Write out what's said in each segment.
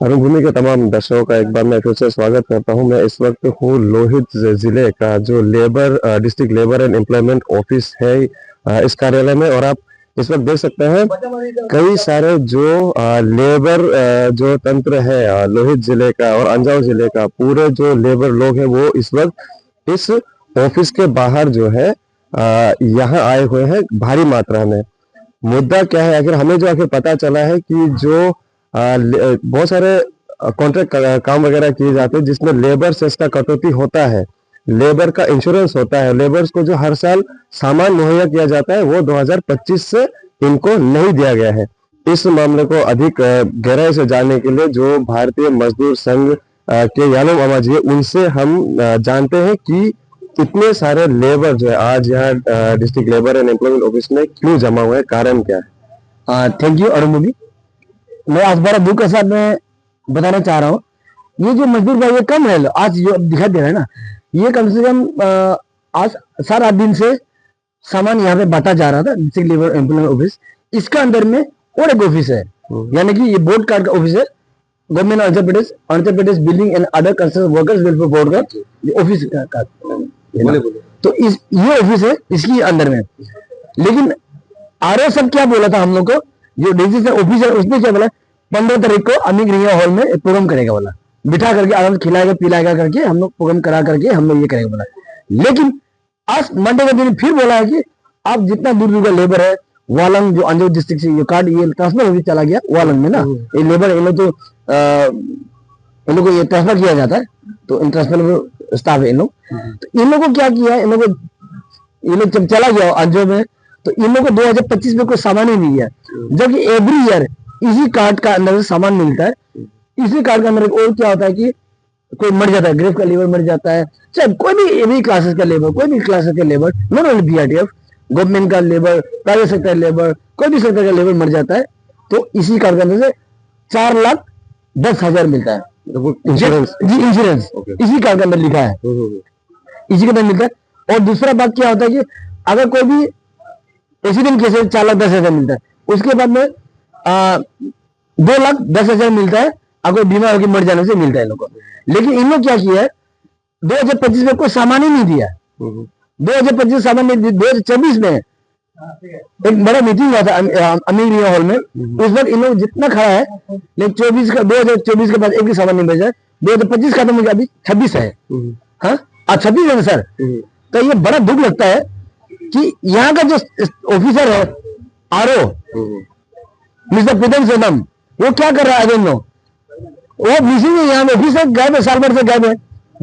अरुण भूमि के तमाम दर्शकों का एक बार मैं फिर से स्वागत करता हूं। मैं इस वक्त हूं लोहित जिले का जो labour district labour and employment office है इस कार्यालय में। और आप इस वक्त देख सकते हैं कई सारे जो लेबर जो तंत्र है लोहित जिले का और अंजाव जिले का, पूरे जो लेबर लोग हैं वो इस वक्त इस ऑफिस के बाहर जो है यहाँ आए हुए हैं भारी मात्रा में। मुद्दा क्या है, अगर हमें जो आखिर पता चला है कि जो बहुत सारे कॉन्ट्रैक्ट काम वगैरह किए जाते हैं जिसमें लेबर सेस का कटौती होता है, लेबर का इंश्योरेंस होता है, लेबर्स को जो हर साल सामान मुहैया किया जाता है वो 2025 से इनको नहीं दिया गया है। इस मामले को अधिक गहराई से जानने के लिए जो भारतीय मजदूर संघ के यानुम अमा जी है, उनसे हम जानते हैं कि इतने सारे लेबर जो है आज यहाँ district labour and employment office में क्यों जमा हुए हैं, कारण क्या है। Thank you Arun Modi. मैं आज बड़ा दुख के साथ में बताना चाह रहा हूँ, ये जो मजदूर भाई ये कम है, आज जो दिखाई दे रहा है ना, ये कम से कम आज 7-8 दिन से सामान यहाँ पे बांटा जा रहा था डिस्ट्रिक्ट लेबर एम्प्लॉयमेंट ऑफिस। इसका अंदर में और एक ऑफिस है, यानी कि ये बोर्ड कार्ड का ऑफिस है, government Andhra Pradesh building and other concern workers welfare board का ऑफिस का। तो इस ये ऑफिस है इसकी अंदर में। लेकिन आरओ सब क्या बोला था हम लोग को, जो रजिस्टर ऑफिसर उसने क्या बोला, 15 तारीख को अमीर रिया हॉल में एक प्रोग्राम करेगा बोला, बिठा करके आराम से खिलाएगा पिलाएगा करके हम लोग प्रोग्राम करा करके हम लोग ये करेगा बोला। लेकिन आज मंडे का दिन फिर बोला है कि आप जितना दूर दूर का लेबर है वालंग जो अंजो डिस्ट्रिक्ट से ये कार्ड ये ट्रांसफर होकर चला गया वालंग में ना, ये लेबर इन लोग तो इन लोग को ये ट्रांसफर किया जाता है, तो इन ट्रांसफर स्टाफ है इन लोग। तो इन लोग को क्या किया, इन लोग जब चला गया अंजो में तो इन लोगों को 2025 में कोई सामान ही नहीं दिया, जबकि एवरी ईयर इसी कार्ड का अंदर से सामान मिलता है। इसी कार्ड के अंदर और क्या होता है कि कोई मर जाता है, ग्रेफ का लेबर मर जाता है, चाहे कोई भी क्लासेस का लेबर, कोई भी क्लासेस का लेबर, नॉट ओनली बीआरटीएफ, गवर्नमेंट का लेबर, प्राइवेट सेक्टर लेबर, कोई भी सेक्टर का लेबर मर जाता है, तो इसी कार्ड के अंदर से 4,10,000 मिलता है इंश्योरेंस। जी इंश्योरेंस इसी कार्ड के अंदर लिखा है, इसी के अंदर मिलता है। और दूसरा बात क्या होता है कि अगर कोई भी एक्सीडेंट केस 4,10,000 मिलता है, उसके बाद में 2,10,000 मिलता है अगर बीमार होकर मर जाने से मिलता है लोगों को। लेकिन इन लोग क्या किया है, 2025 में कोई सामान ही नहीं दिया, 2025 सामान नहीं दिया। 2024 में एक बड़ा मीटिंग हुआ था अमीर रिया हॉल में, उस वक्त इन लोग जितना खड़ा है, लेकिन 2024 के बाद एक भी सामान नहीं भेजा है। 2025 खत्म हो गया, अभी 26 है, हाँ आज 26 है सर। तो ये बड़ा दुख लगता है कि यहाँ का जो ऑफिसर है आरओ मिस्टर प्रीतम सोनम, वो क्या कर रहा है, वो मिसिंग है, यहाँ ऑफिसर गायब है, साल भर से गायब है,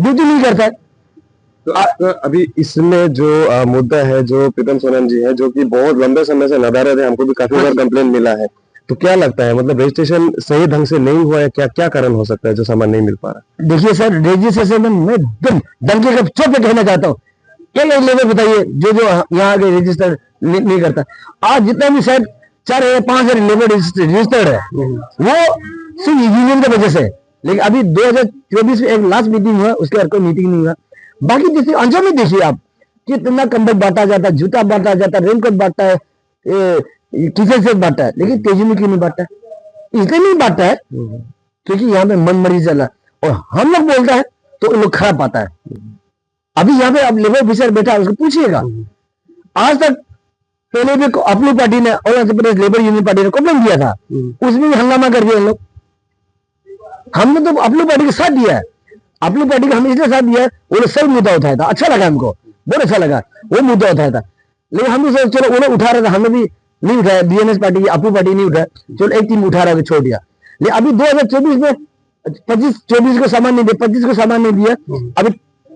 ड्यूटी नहीं करता है। तो अभी इसमें जो मुद्दा है, जो प्रीतम सोनम जी है जो कि बहुत लंबे समय से नदारद है, हमको भी काफी बार कंप्लेन मिला है, तो क्या लगता है मतलब रजिस्ट्रेशन सही ढंग से नहीं हुआ है, क्या क्या कारण हो सकता है जो सामान नहीं मिल पा रहा। देखिए सर, रजिस्ट्रेशन में मैं एकदम डंके का चौप पे कहना चाहता हूँ, एक लेबर बताइए जो यहाँ आगे रजिस्टर नहीं करता। आज जितना भी शायद 4,000-5,000 लेबर रजिस्टर्ड है, वो सिर्फ यूनियन की वजह से। लेकिन अभी 2024 में एक लास्ट मीटिंग हुआ, उसके बाद कोई मीटिंग नहीं हुआ। बाकी जैसे अंजो में देखिए आप, कितना कंबल बांटा जाता है, जूता बांटा जाता है, रेनकोट बांटता है, किचन सेट बांटा है, लेकिन तेजी में क्यों नहीं बांटा है, इसलिए नहीं बांटा है क्योंकि यहाँ पे मन मरी चला और हम लोग बोलता है तो लोग खराब पाता है। अभी यहाँ पे अब लेबर ऑफिसर बैठा है, उसको पूछिएगा, आज तक पहले भी अपनी पार्टी ने और Andhra Pradesh labour union party ने कंप्लेन दिया था, उसमें भी हंगामा कर दिया लोग। हमने तो अपनी पार्टी के साथ दिया है, अपनी पार्टी का हमने इसलिए साथ दिया है, वो सब मुद्दा उठाया था, अच्छा लगा हमको, बहुत अच्छा लगा वो मुद्दा उठाया था। लेकिन हम भी चलो उन्हें उठा रहे थे, हमने भी नहीं उठाया, बीएनएस पार्टी अपनी पार्टी नहीं उठाया, चलो एक टीम उठा रहा है छोड़ दिया। लेकिन अभी 2024 में 25-24 को सामान नहीं दिया, 25 को सामान नहीं दिया, अभी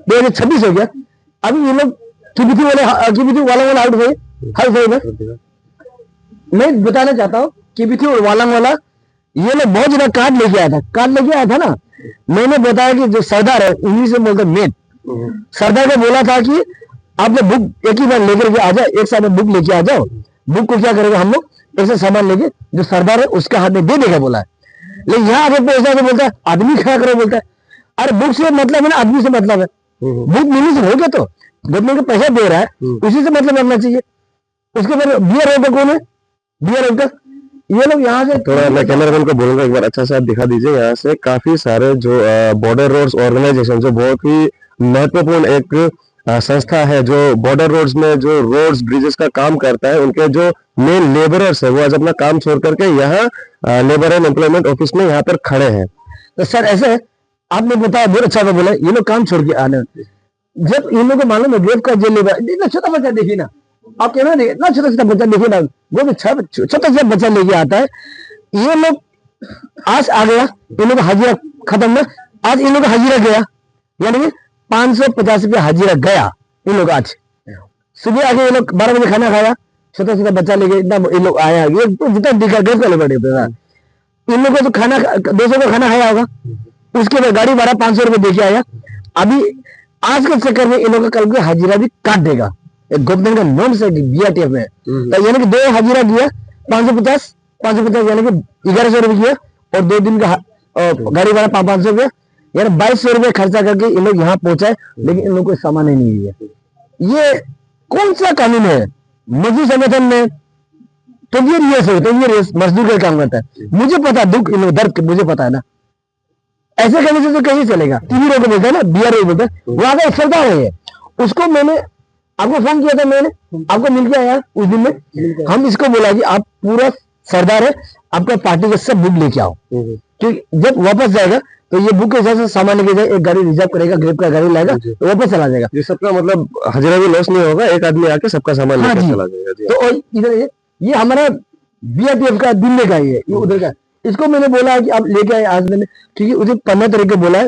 2026 हो गया, अभी ये लोग कीबीथी वाला आउट हुए हर जगह। मैं बताना चाहता हूँ कीबीथी और वालंग वाला ये लोग बहुत ज्यादा कार्ड लेके आया था ना। मैंने बताया कि जो सरदार है, इंग्लिश में बोलते मेट, सरदार को बोला था कि आप लोग बुक एक ही बार लेकर के आ जाओ, एक साथ में बुक लेके आ जाओ। बुक को क्या करेगा, हम लोग ऐसे सामान लेके जो सरदार है उसके हाथ में दे देगा बोला है। लेकिन यहाँ आगे पहुंचता है तो बोलता है आदमी खड़ा करो, बोलता है अरे बुक से मतलब है ना, आदमी से मतलब है। बुक मिलने से हो गया तो गवर्नमेंट को पैसा दे रहा है, उसी से मतलब बनना चाहिए। उसके बाद बीआर होगा कौन है, बीआर होगा ये लोग यहाँ से थोड़ा मैं कैमरामैन को बोलूंगा एक बार अच्छा से आप दिखा दीजिए। यहाँ से काफी सारे जो बॉर्डर रोड्स ऑर्गेनाइजेशन जो बहुत ही महत्वपूर्ण एक संस्था है जो बॉर्डर रोड्स में जो रोड्स ब्रिजेस का काम करता है, उनके जो मेन लेबरर्स है वो आज अपना काम छोड़ करके यहाँ लेबर एंड एम्प्लॉयमेंट ऑफिस में यहाँ पर खड़े हैं। तो सर ऐसे आपने बताया, बहुत अच्छा बोला, ये लोग काम छोड़ के आने, जब इन लोगों को मालूम है ग्रेव का जेल लेबर, इतना छोटा बच्चा देखिए ना, आप कह रहे हैं इतना छोटा छोटा बच्चा देखिए ना, वो भी छोटा सा बच्चा लेके आता है। ये लोग आज आ गया, इन लोग हाजिरा खत्म ना, आज इन लोग हाजिरा गया, यानी कि 550 रुपया हाजिरा गया इन लोग। आज सुबह आके ये लोग 12 बजे खाना खाया, छोटा छोटा बच्चा लेके इतना इन लोग आया, ये तो जितना दिखा ग्रेव का लेबर इन लोग को तो खाना 200 का खाना खाया होगा, उसके बाद गाड़ी भाड़ा 500 रुपये दे के आया। अभी आज के चक्कर में इन लोगों का कल को हाजिरा भी काट देगा, गवर्नमेंट का नॉर्म से बीआरटीएफ में, तो यानी कि 2 हाजिरा दिया 550 यानी कि 1100 रुपये किया, और 2 दिन का गाड़ी भाड़ा 500 रुपये, यानी 2200 रुपये खर्चा करके इन लोग यहाँ पहुंचाए, लेकिन इन लोग को सामान ही नहीं दिया। ये कौन सा कानून है? मजदूर संगठन में 20 years मजदूर का काम करता है, मुझे पता दुख इन लोग दर्द मुझे पता है ना, ऐसे करने से तो कहीं चलेगा। टीवी रोको बोलते हैं ना, बीआरओ बोलते हैं, वो आगे चलता है। उसको मैंने आपको फोन किया था, मैंने आपको मिल के आया उस दिन में, हम इसको बोला कि आप पूरा सरदार है, आपका पार्टी का सब बुक लेके आओ, क्योंकि जब वापस जाएगा तो ये बुक के हिसाब से सामान लेके जाए, एक गाड़ी रिजर्व करेगा, ग्रेप का गाड़ी लाएगा तो वापस चला जाएगा। ये सबका मतलब हाजिरा भी लॉस नहीं होगा, एक आदमी आके सबका सामान लेकर चला जाएगा। तो इधर ये हमारा बीआरटीएफ का दिल्ली का ही है, ये उधर का। इसको मैंने बोला कि आप लेके आए आज, मैंने ठीक है उसे 15 तारीख को बोला,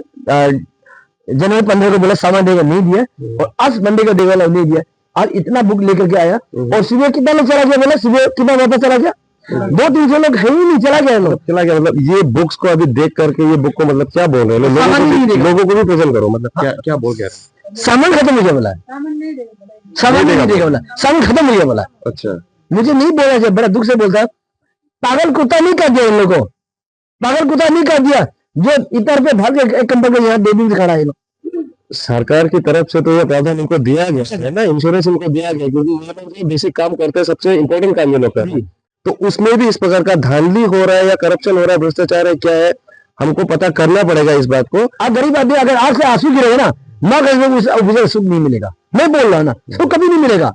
जनवरी 15 को बोला सामान देगा, नहीं दिया, और आज मंडे का देगा नहीं दिया। आज इतना बुक लेकर के आया, और सुबह कितना लोग चला गया, बोला सुबह कितना वापस चला गया, 200-300 लोग है ही नहीं, चला गया लोग, चला गया। मतलब ये बुक्स को अभी देख करके ये बुक को मतलब क्या बोल रहे हैं लोगों को भी प्रेजेंट करो, मतलब क्या क्या बोल गया? सामान खत्म हो गया बोला, सामान नहीं देगा बोला, सामान खत्म हो गया बोला। अच्छा, मुझे नहीं बोला जाए, बड़ा दुख से बोलता है, पागल कुत्ता नहीं कर दिया इन लोगों को, पागल कुत्ता नहीं कर दिया जो इतर पे भाग एक कंपनी यहाँ 2 दिन से खड़ा है। सरकार की तरफ से तो ये प्रावधान इनको दिया गया है ना, इंश्योरेंस इनको दिया गया, क्योंकि ये लोग बेसिक काम करते हैं, सबसे इम्पोर्टेंट काम ये लोग कर रहे हैं। तो उसमें भी इस प्रकार का धांधली हो रहा है या करप्शन हो रहा है, भ्रष्टाचार है, क्या है, हमको पता करना पड़ेगा इस बात को। अब गरीब आदमी अगर आग से आंसू गिरेगा ना, माँ का सुख नहीं मिलेगा, मैं बोल रहा हूँ ना, सुख कभी नहीं मिलेगा।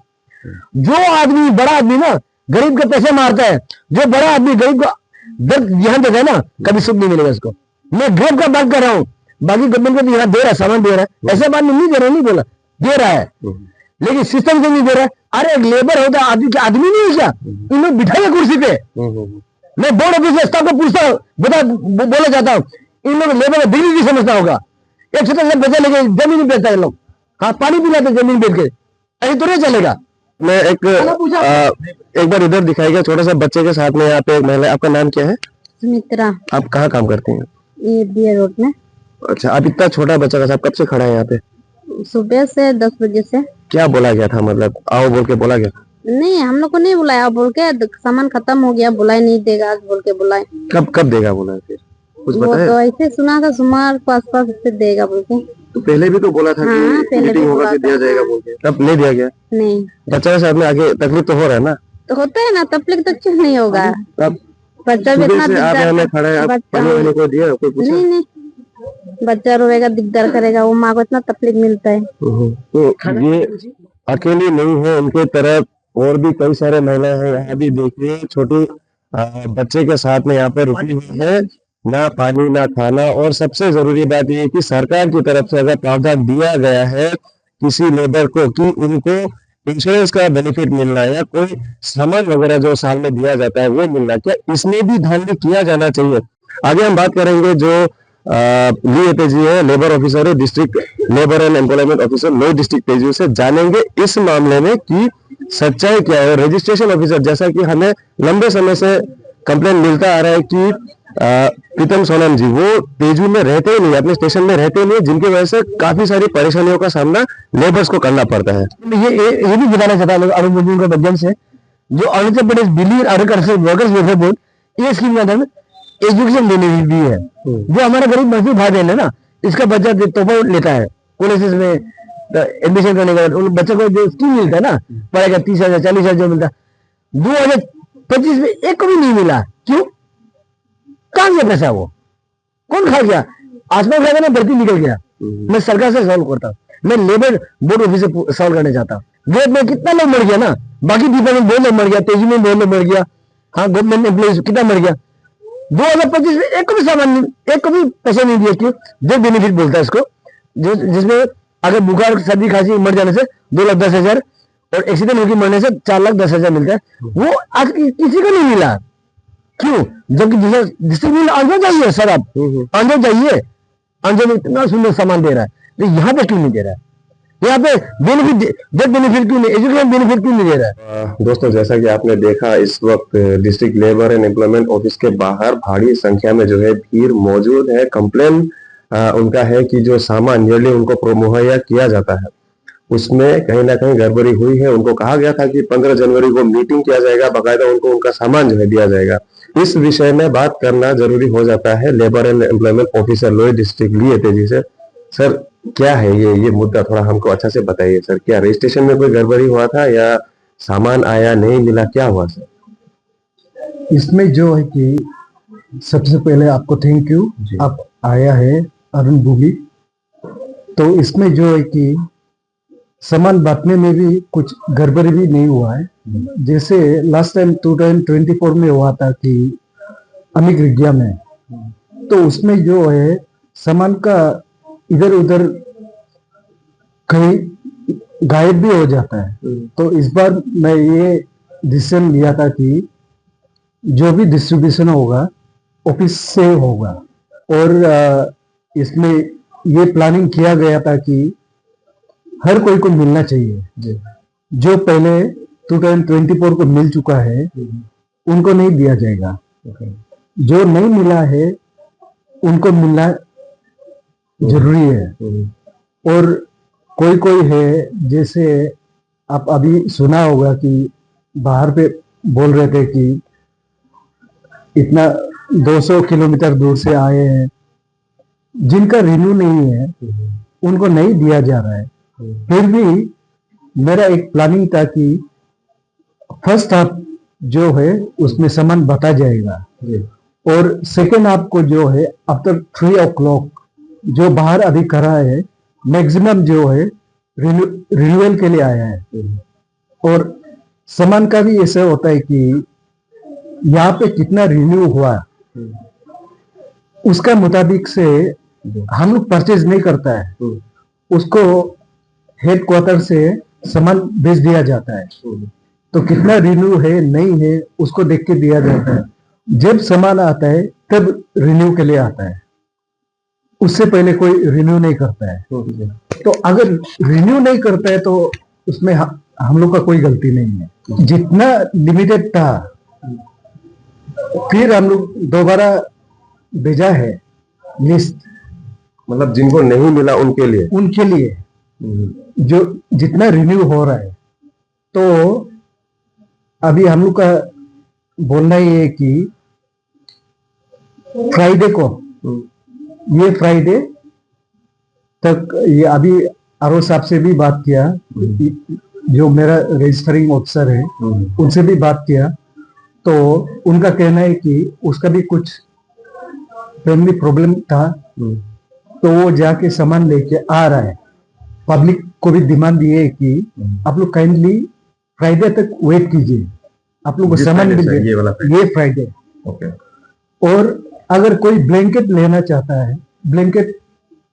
जो आदमी बड़ा आदमी ना गरीब के पैसे मारता है, जो बड़ा आदमी गरीब का दर्द यहाँ देता है ना, कभी सुख नहीं मिलेगा उसको। मैं गरीब का बात कर रहा हूँ, बाकी गवर्नमेंट को यहाँ दे रहा है, सामान दे रहा है, ऐसे बात नहीं दे रहा, नहीं बोला दे रहा है, लेकिन सिस्टम से नहीं दे रहा है। अरे एक लेबर होता है, आदमी आदमी नहीं है क्या? इन लोग बिठाए कुर्सी पे, मैं बोर्ड ऑफिस स्टाफ को पूछता हूँ, बोला जाता हूँ, इन लोग लेबर दिल्ली नहीं समझता होगा, एक छोटा सा बच्चा लेके जमीन बेचता है लोग, हाँ पानी पिलाते जमीन बेच के, ऐसे तो नहीं चलेगा। मैं एक बार इधर दिखाएगा, छोटा सा बच्चे के साथ में यहाँ पे एक महिला, आपका नाम क्या है? सुमित्रा। आप कहाँ काम करती हैं? ये बीयर रोड में। अच्छा, आप इतना छोटा बच्चा का साथ कब से खड़ा है यहाँ पे? सुबह से 10 बजे से। क्या बोला गया था, मतलब आओ बोल के बोला गया? नहीं, हम लोग को नहीं बुलाया, बोल के सामान खत्म हो गया, बुलाए नहीं देगा, आज बोल के बुलाए। कब देगा बोला है? फिर कुछ वो पता है? तो ऐसे सुना था सुमार को आसपास से देगा बोल के। तो पहले भी तो बोला था हाँ, कि पहले मीटिंग भी होगा बोला फिर दिया था। जाएगा बोल के, तब नहीं दिया गया। नहीं, बच्चा के साथ में आगे तकलीफ तो हो रहा है ना? तो होता है ना, तकलीफ तो क्यों नहीं होगा, तब बच्चा भी इतना सुबह से आप यहाँ में खड़ा है, आप पानी वानी को दिया, कोई पूछा? नहीं, बच्चा रोएगा, दिकदार करेगा, वो माँ को इतना तकलीफ मिलता है। तो ये अकेली नहीं है, उनके तरफ और भी कई सारे महिलाएं हैं। यहाँ भी देखिए छोटी बच्चे के साथ में यहाँ पे रुकी हुई है, ना पानी ना खाना, और सबसे जरूरी बात यह है कि सरकार की तरफ से अगर प्रावधान दिया गया है किसी लेबर को कि उनको इंश्योरेंस का बेनिफिट मिलना है या कोई सामान वगैरह जो साल में दिया जाता है वो मिलना, क्या इसमें भी धांधली किया जाना चाहिए? आगे हम बात करेंगे जो ली तेजी है, लेबर ऑफिसर है, district labour and employment officer low district तेजी से जानेंगे इस मामले में कि सच्चाई क्या है। रजिस्ट्रेशन ऑफिसर, जैसा कि हमें लंबे समय से कंप्लेन मिलता आ रहा है कि प्रीतम सोनम जी वो तेजू में रहते ही नहीं, अपने स्टेशन में रहते ही नहीं, जिनकी वजह से काफी सारी परेशानियों का सामना लेबर्स को करना पड़ता है। ये भी बताना चाहता हूँ अरुण गोविल के माध्यम से, जो अरुणाचल प्रदेश बिल्ली एग्रीकल्चर वर्कर्स वेलफेयर बोर्ड, ये स्कीम के अंदर एजुकेशन देने भी है। जो हमारे गरीब मजदूर भाई बहन है ना, इसका बच्चा तोहफा लेता है कॉलेजेस में एडमिशन करने के बाद, उन बच्चों को जो स्कीम मिलता है ना, पढ़ाई का 30,000 40,000 जो मिलता है, 2025 में एक को भी नहीं मिला, क्यों? कहां गया पैसा? वो कौन खा गया? आसमान खा गया ना, धरती निकल गया। मैं सरकार से सॉल्व करता हूँ, मैं लेबर बोर्ड ऑफिस से सॉल्व करना चाहता हूँ। गेट में कितना लोग मर गया ना, बाकी डिपार्टमेंट बहुत लोग मर गया, तेजी में बहुत लोग मर गया, हाँ गवर्नमेंट एम्प्लॉइज कितना मर गया। 2025 में एक को भी सामान नहीं, एक को भी पैसे नहीं दिए। क्यों? डेथ बेनिफिट बोलता है इसको, जिसमें अगर बुखार सर्दी खांसी मर जाने से 2,10,000 और एक्सीडेंट होकर मरने से 4,10,000 मिलता है। वो आज किसी को नहीं मिला। क्यों? जबकि डिस्ट्रिक्ट आंध्र चाहिए सर, आप आंध्र चाहिए, आंध्र में इतना सुंदर सामान दे रहा है, तो यहाँ पे क्यों नहीं दे रहा है? यहाँ पे बेनिफिट, डेथ बेनिफिट क्यों नहीं, एजुकेशन बेनिफिट क्यों नहीं दे रहा है? दोस्तों, जैसा कि आपने देखा, इस वक्त district labour and employment office के बाहर भारी संख्या में जो है भीड़ मौजूद है। कंप्लेन उनका है कि जो सामान नियरली उनको मुहैया किया जाता है उसमें कहीं ना कहीं गड़बड़ी हुई है। उनको कहा गया था कि 15 जनवरी को मीटिंग किया जाएगा, बाकायदा उनको उनका सामान जो है दिया जाएगा। इस विषय में बात करना जरूरी हो जाता है। Labour and employment officer Lohit district लिए तेजी से। सर, क्या है ये मुद्दा, थोड़ा हमको अच्छा से बताइए सर। क्या रजिस्ट्रेशन में कोई गड़बड़ी हुआ था या सामान आया नहीं मिला, क्या हुआ सर? इसमें जो है कि सबसे पहले आपको थैंक यू, आप आया है अरुण भूमि। तो इसमें जो है कि सामान बांटने में भी कुछ गड़बड़ी भी नहीं हुआ है। जैसे लास्ट टाइम 2024 में हुआ था कि अमिक रिग्या में, तो उसमें जो है सामान का इधर उधर कहीं गायब भी हो जाता है। तो इस बार मैं ये डिसीजन लिया था कि जो भी डिस्ट्रीब्यूशन होगा ऑफिस से होगा, और इसमें ये प्लानिंग किया गया था कि हर कोई को मिलना चाहिए। जो पहले 2024 को मिल चुका है उनको नहीं दिया जाएगा, जो नहीं मिला है उनको मिलना जरूरी है। और कोई कोई है, जैसे आप अभी सुना होगा कि बाहर पे बोल रहे थे कि इतना 200 किलोमीटर दूर से आए हैं, जिनका रिन्यू नहीं है उनको नहीं दिया जा रहा है। फिर भी मेरा एक प्लानिंग था कि फर्स्ट हाफ जो है उसमें सामान बता जाएगा, और सेकेंड हाफ को जो है आफ्टर 3 o'clock जो बाहर अभी करा है मैक्सिमम जो है रिन्यूअल के लिए आया है। और सामान का भी ऐसा होता है कि यहाँ पे कितना रिन्यू हुआ उसका मुताबिक से हम लोग परचेज नहीं करता है, उसको हेड क्वार्टर से सामान भेज दिया जाता है। तो कितना रिन्यू है नहीं है उसको देख के दिया जाता है। जब सामान आता है तब रिन्यू के लिए आता है, उससे पहले कोई रिन्यू नहीं करता है। तो अगर रिन्यू नहीं करता है तो उसमें हम लोग का कोई गलती नहीं है। जितना लिमिटेड था फिर हम लोग दोबारा भेजा है लिस्ट, मतलब जिनको नहीं मिला उनके लिए जो जितना रिन्यू हो रहा है। तो अभी हम लोग का बोलना ही है कि फ्राइडे को, ये फ्राइडे तक, ये अभी आरओ साहब से भी बात किया, जो मेरा रजिस्टरिंग ऑफिसर है उनसे भी बात किया। तो उनका कहना है कि उसका भी कुछ फैमिली प्रॉब्लम था, तो वो जाके सामान लेके आ रहा है। पब्लिक को भी डिमांड दिए कि आप लोग काइंडली फ्राइडे तक वेट कीजिए, आप लोग को सामान मिल जाए, ये फ्राइडे। और अगर कोई ब्लैंकेट लेना चाहता है, ब्लैंकेट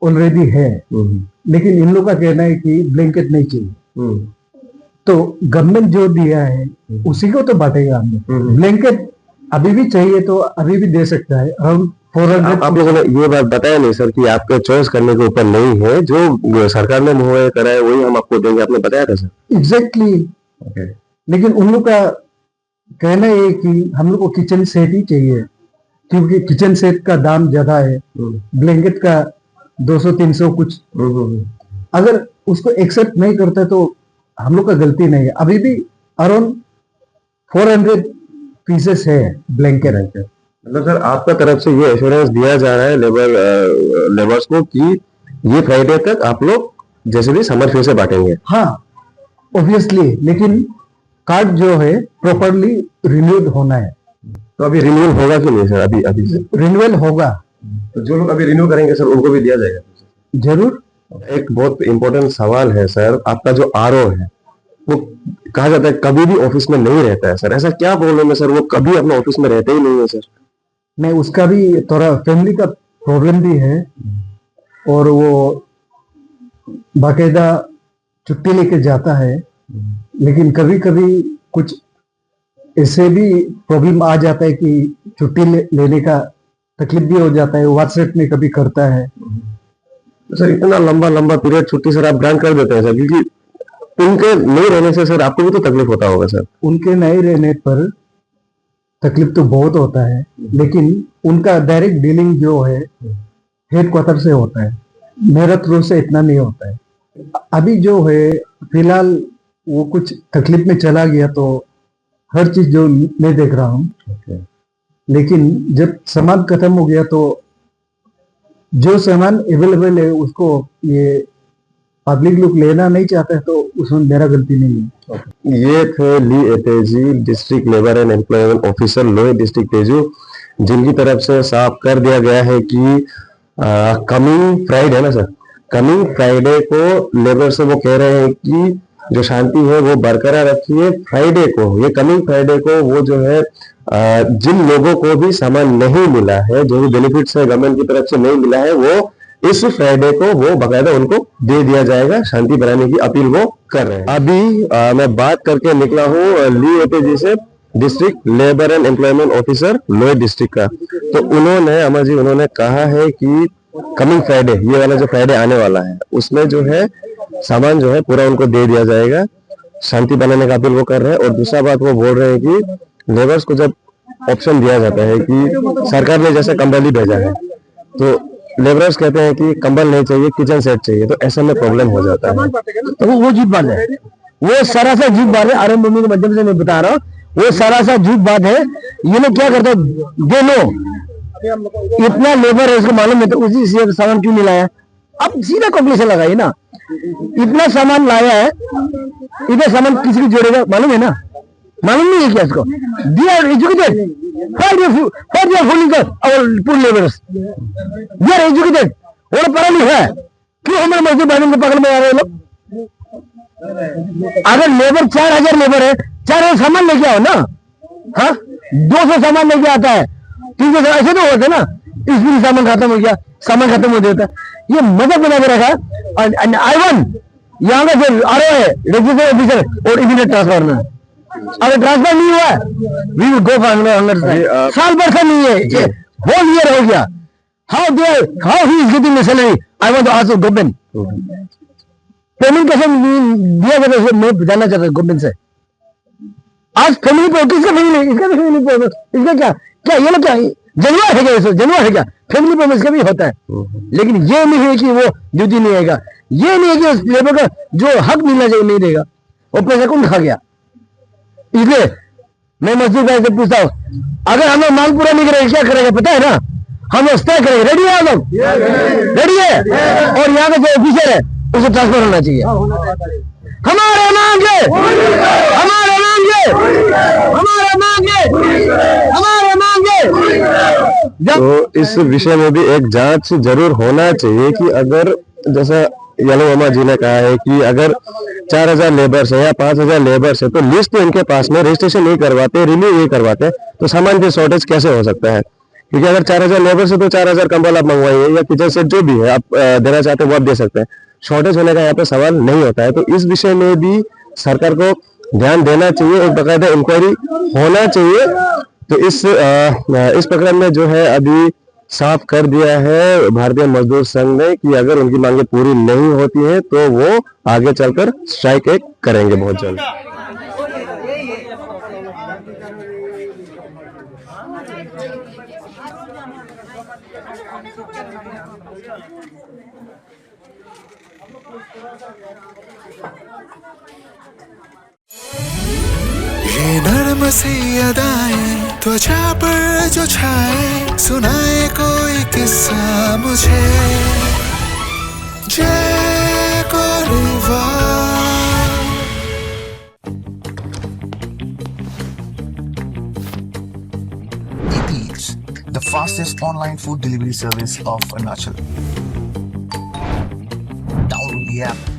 ऑलरेडी है, लेकिन इन लोगों का कहना है कि ब्लैंकेट नहीं चाहिए। तो गवर्नमेंट जो दिया है उसी को तो बांटेगा हम लोग। ब्लैंकेट अभी भी चाहिए तो अभी भी दे सकता है, अराउंड 400। आप लोगों ने ये बात बताया नहीं सर कि आपके चॉइस करने के ऊपर नहीं है, जो सरकार ने मुहैया करा है वही हम आपको देंगे, आपने बताया था सर? एग्जैक्टली। लेकिन उन लोग का कहना है कि हम लोग को किचन सेट ही चाहिए, क्योंकि किचन सेट का दाम ज्यादा है, ब्लैंकेट का 200-300 कुछ। अगर उसको एक्सेप्ट नहीं करते तो हम लोग का गलती नहीं है। अभी भी अराउंड 400 पीसेस है ब्लैंकेट। मतलब सर, आपका तरफ से ये एश्योरेंस दिया जा रहा है लेबर्स को कि ये फ्राइडे तक आप लोग जैसे भी समर फिर से बांटेंगे? हाँ ऑब्वियसली, लेकिन कार्ड जो है प्रॉपरली रिन्यूड होना है। तो अभी रिन्यूअल होगा कि नहीं सर, अभी अभी से? रिन्यूअल होगा तो जो लोग अभी रिन्यू करेंगे सर उनको भी दिया जाएगा? जरूर। एक बहुत इंपॉर्टेंट सवाल है सर, आपका जो आरओ है वो कहा जाता है कभी भी ऑफिस में नहीं रहता है सर, ऐसा क्या प्रॉब्लम है सर, वो कभी अपने ऑफिस में रहते ही नहीं है सर? नहीं, उसका भी थोड़ा फैमिली का प्रॉब्लम भी है और वो बाकायदा छुट्टी लेके जाता है, लेकिन कभी कभी कुछ ऐसे भी प्रॉब्लम आ जाता है कि छुट्टी लेने का तकलीफ भी हो जाता है, व्हाट्सएप में कभी करता है। तो सर इतना लंबा लंबा पीरियड छुट्टी सर आप ग्रांट कर देते हैं सर, क्योंकि उनके नहीं रहने से सर आपको भी तो तकलीफ होता होगा सर? उनके नहीं रहने पर तकलीफ तो बहुत होता है, लेकिन उनका डायरेक्ट डीलिंग जो है हेडक्वार्टर से होता है, मेरा थ्रू से इतना नहीं होता है। अभी जो है फिलहाल वो कुछ तकलीफ में चला गया तो हर चीज जो मैं देख रहा हूँ, लेकिन जब सामान खत्म हो गया तो जो सामान अवेलेबल है उसको ये पब्लिक लोग लेना नहीं चाहते हैं, तो उसमें मेरा गलती नहीं है। ये थे ली एतेजी, district labour and employment officer Lohit district Tezu, जिनकी तरफ से साफ कर दिया गया है कि कमिंग फ्राइडे ना सर, कमिंग फ्राइडे को लेबर से वो कह रहे हैं कि जो शांति है वो बरकरार रखिए। फ्राइडे को, ये कमिंग फ्राइडे को वो जो है जिन लोगों को भी सामान नहीं मिला है, जो भी बेनिफिट्स है गवर्नमेंट की तरफ से नहीं मिला है, वो इस फ्राइडे को वो बकायदा उनको दे दिया जाएगा। शांति बनाने की अपील वो कर रहे हैं। अभी मैं बात करके निकला हूँ ली एतेजी से, district labour and employment officer Lohit district का। तो उन्होंने अमर जी उन्होंने कहा है कि कमिंग फ्राइडे, ये वाला जो फ्राइडे आने वाला है, उसमें जो है सामान जो है पूरा उनको दे दिया जाएगा। शांति बनाने का अपील वो कर रहे हैं। और दूसरा बात वो बोल रहे हैं कि लेबर्स को जब ऑप्शन दिया जाता है कि सरकार ने जैसे कंबल ही भेजा है, तो लेबरर्स कहते हैं कि कंबल नहीं चाहिए, किचन सेट चाहिए, तो ऐसे में प्रॉब्लम हो जाता है। तो वो झूठ बात है, वो सरासर झूठ बात है। आरएम भूमि के माध्यम से मैं बता रहा हूँ, वो सरासर झूठ बात है। ये लोग क्या करते हैं, दे लो इतना लेबर है, उसको मालूम है तो उसी से सामान क्यों नहीं लाया? अब सीधा कॉम्पिटिशन लगाइए ना, इतना सामान लाया है, इतना सामान किसी को जोड़ेगा? मालूम है ना, मालूम नहीं है क्या इसको? They are educated, for their fooling our poor labours, they are educated, वो पढ़ा लिखा है, क्यों हमारे मजदूर भाइयों को पकड़ में आ रहे हैं लोग? अगर लेबर 4000 लेबर है, 4000 सामान लेके आओ ना। हाँ, 200 सामान लेके आता है, 300 ऐसे तो होते ना, इसमें सामान खत्म हो गया, सामान खत्म हो जाता है। ये मदद बना के रखा। I1 यहाँ का जो आरओ है, रजिस्टर ऑफिसर और इमीडिएट ट्रांसफर में, अगर ट्रांसफर नहीं हुआ वी विल गो फॉर साल भर से नहीं है, होल ईयर हो गया। How he is getting the salary? I want to ask government, payment कैसे दिया जाता है? मैं जानना चाहता हूँ गवर्नमेंट से। आज फैमिली पे किसका फैमिली, इसका भी फैमिली पे, इसका क्या क्या ये लोग क्या जानवर है क्या? इसको जानवर है क्या? फैमिली पे इसका भी होता है, लेकिन ये नहीं है कि वो ड्यूटी नहीं आएगा, ये नहीं है कि उस लेबर का जो हक मिलना चाहिए नहीं देगा, वो पैसा कौन खा गया? इसलिए मैं मजदूर भाई से पूछता हूँ, अगर हमें मांग पूरा नहीं करेगा क्या करेगा पता है ना? हम स्टे करेंगे, रेडी है आप लोग? रेडी है? और यहाँ का जो ऑफिसर है उसे ट्रांसफर होना चाहिए। हमारे मांगे, हमारे मांगे, हमारे मांगे, हमारे मांगे। तो इस विषय में भी एक जांच जरूर होना चाहिए कि अगर जैसा येलो मामा जी ने कहा है कि अगर 4000 लेबर्स है या 5000 लेबर्स है, तो लिस्ट तो इनके पास में, रजिस्ट्रेशन नहीं करवाते, रिन्यू नहीं करवाते, तो सामान की शॉर्टेज कैसे हो सकता है? क्योंकि अगर 4000 लेबर्स है तो 4000 कंबल आप मंगवाइए या किचन सेट जो भी है आप देना चाहते हैं वो आप दे सकते हैं। शॉर्टेज होने का यहाँ पे सवाल नहीं होता है। तो इस विषय में भी सरकार को ध्यान देना चाहिए, एक बकायदा इंक्वायरी होना चाहिए। तो इस प्रकरण में जो है अभी साफ कर दिया है भारतीय मजदूर संघ ने कि अगर उनकी मांगे पूरी नहीं होती है तो वो आगे चलकर स्ट्राइक एक करेंगे बहुत जल्द। ये नर्म सी अदाएं त्वचा पर जो छाए, सुनाए कोई किस्सा मुझे, जय कोरिवा। fastest online food delivery service of Arunachal. Download the app